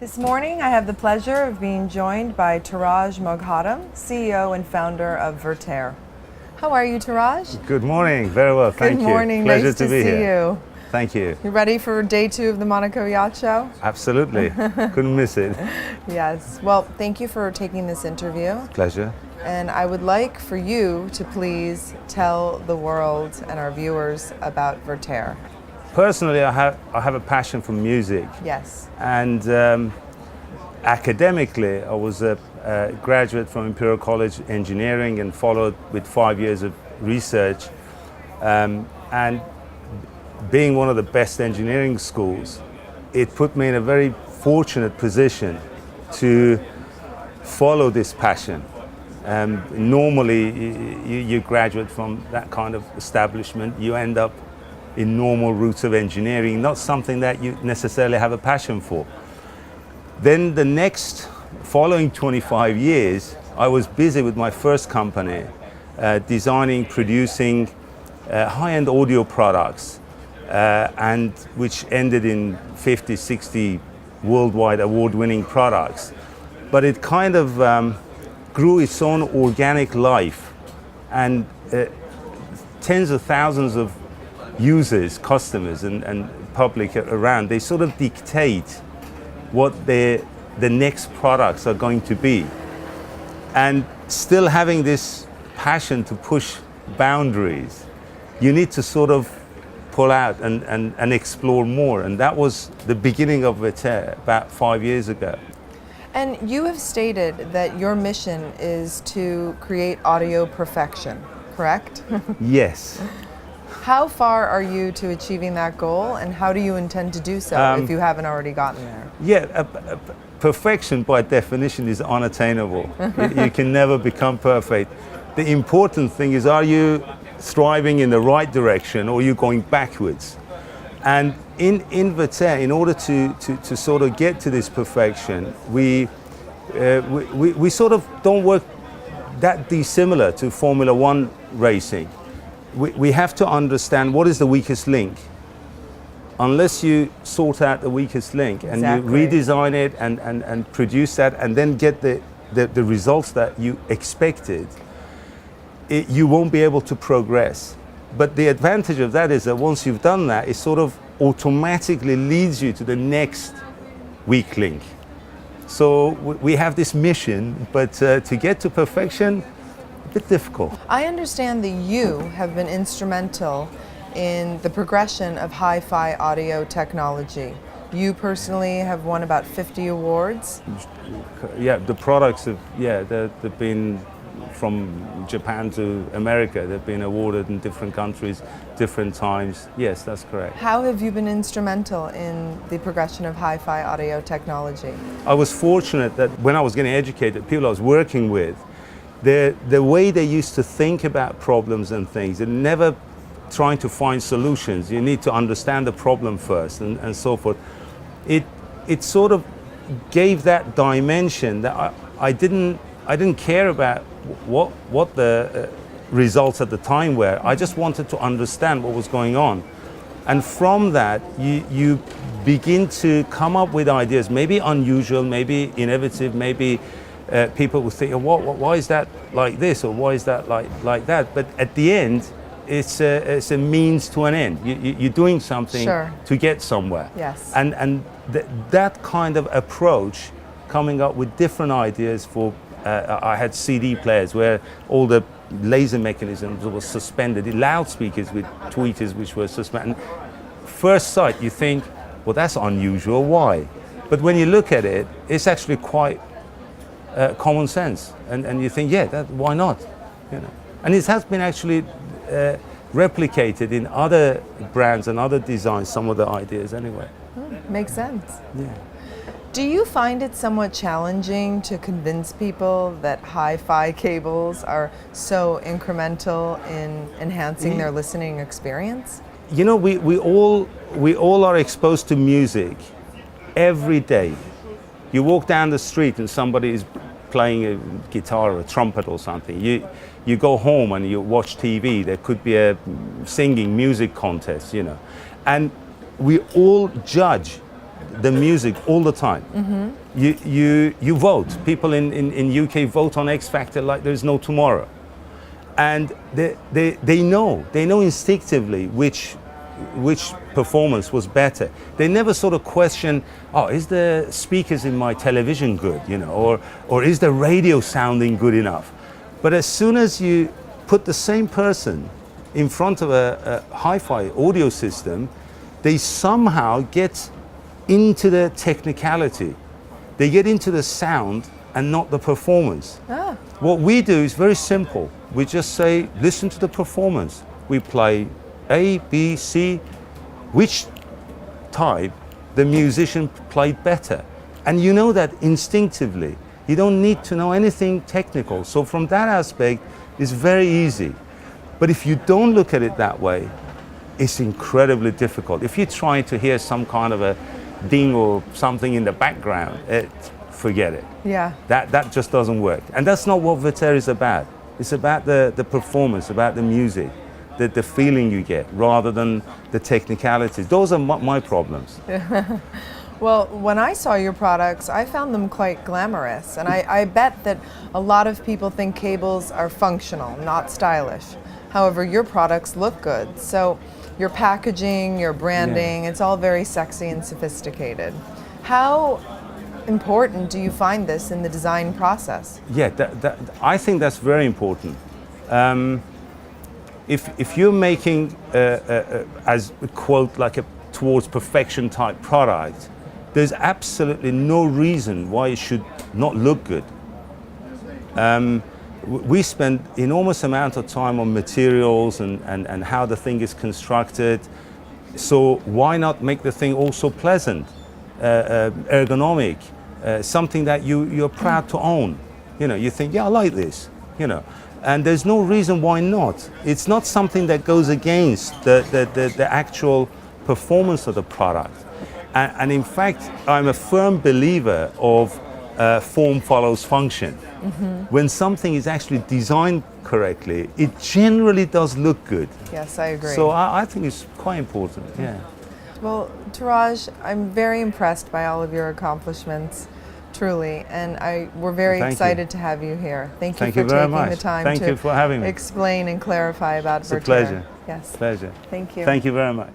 This morning I have the pleasure of being joined by Touraj Maghaddam, CEO and founder of Vertere. How are you, Touraj? Good morning, very well, thank you. Good morning, Pleasure nice to be see here. you. Thank you. You ready for day 2 of the Monaco Yacht Show? Absolutely, couldn't miss it. Yes, well, thank you for taking this interview. Pleasure. And I would like for you to please tell the world and our viewers about Vertere. Personally, I have a passion for music. Yes. And academically, I was a graduate from Imperial College Engineering and followed with 5 years of research. And being one of the best engineering schools, it put me in a very fortunate position to follow this passion. Normally, you graduate from that kind of establishment, you end up in normal routes of engineering, not something that you necessarily have a passion for. Then the next following 25 years, I was busy with my first company, designing, producing high-end audio products, and which ended in 50, 60 worldwide award-winning products. But it kind of grew its own organic life, and tens of thousands of users, customers, and public around, they sort of dictate what the next products are going to be. And still having this passion to push boundaries, you need to sort of pull out and explore more. And that was the beginning of Vertere about 5 years ago. And you have stated that your mission is to create audio perfection, correct? Yes. How far are you to achieving that goal, and how do you intend to do so if you haven't already gotten there? Yeah, perfection by definition is unattainable. You can never become perfect. The important thing is, are you striving in the right direction or are you going backwards? And in Vertere, in order to sort of get to this perfection, we sort of don't work that dissimilar to Formula One racing. We have to understand what is the weakest link. Unless you sort out the weakest link and you redesign it and produce that and then get the results that you expected, you won't be able to progress. But the advantage of that is that once you've done that, it sort of automatically leads you to the next weak link. So we have this mission, but to get to perfection, a bit difficult. I understand that you have been instrumental in the progression of hi-fi audio technology. You personally have won about 50 awards. Yeah, the products have, they've been from Japan to America. They've been awarded in different countries, different times. Yes, that's correct. How have you been instrumental in the progression of hi-fi audio technology? I was fortunate that when I was getting educated, people I was working with, the way they used to think about problems and things, and never trying to find solutions. You need to understand the problem first and so forth. It sort of gave that dimension that I didn't care about what the results at the time were. I just wanted to understand what was going on. And from that, you begin to come up with ideas, maybe unusual, maybe innovative, maybe people will think, why is that like this, or why is that like that? But at the end, it's a means to an end. You're doing something to get somewhere. Yes. And that kind of approach, coming up with different ideas for, I had CD players where all the laser mechanisms were suspended, the loudspeakers with tweeters which were suspended. First sight, you think, well, that's unusual, why? But when you look at it, it's actually quite common sense, and you think, why not? You know, and it has been actually replicated in other brands and other designs. Some of the ideas, anyway. Makes sense. Yeah. Do you find it somewhat challenging to convince people that hi-fi cables are so incremental in enhancing their listening experience? You know, we all are exposed to music every day. You walk down the street and somebody is playing a guitar or a trumpet or something. You go home and you watch TV. There could be a singing music contest, you know. And we all judge the music all the time. You vote. People in UK vote on X Factor like there's no tomorrow. And they know instinctively which performance was better. They never sort of question, oh, is the speakers in my television good, you know, or is the radio sounding good enough? But as soon as you put the same person in front of a hi-fi audio system, they somehow get into the technicality. They get into the sound and not the performance. Ah. What we do is very simple. We just say, listen to the performance. We play A, B, C, which type the musician played better. And you know that instinctively. You don't need to know anything technical. So from that aspect, it's very easy. But if you don't look at it that way, it's incredibly difficult. If you're trying to hear some kind of a ding or something in the background, forget it. Yeah. That just doesn't work. And that's not what Vertere is about. It's about the performance, about the music, the feeling you get, rather than the technicalities. Those are my problems. Well, when I saw your products, I found them quite glamorous. And I bet that a lot of people think cables are functional, not stylish. However, your products look good. So your packaging, your branding, it's all very sexy and sophisticated. How important do you find this in the design process? Yeah, I think that's very important. If you're making, as a quote, like a towards perfection type product, there's absolutely no reason why it should not look good. We spend enormous amount of time on materials and how the thing is constructed. So why not make the thing also pleasant, ergonomic, something that you're proud to own? You know, you think, yeah, I like this, you know. And there's no reason why not. It's not something that goes against the actual performance of the product. And in fact, I'm a firm believer of form follows function. When something is actually designed correctly, it generally does look good. Yes, I agree. So I think it's quite important, yeah. Well, Touraj, I'm very impressed by all of your accomplishments, truly, and we're very excited to have you here. Thank you for taking the time Thank you for having me. Explain and clarify about Vertere. It's a pleasure. Yes. Pleasure. Thank you. Thank you very much.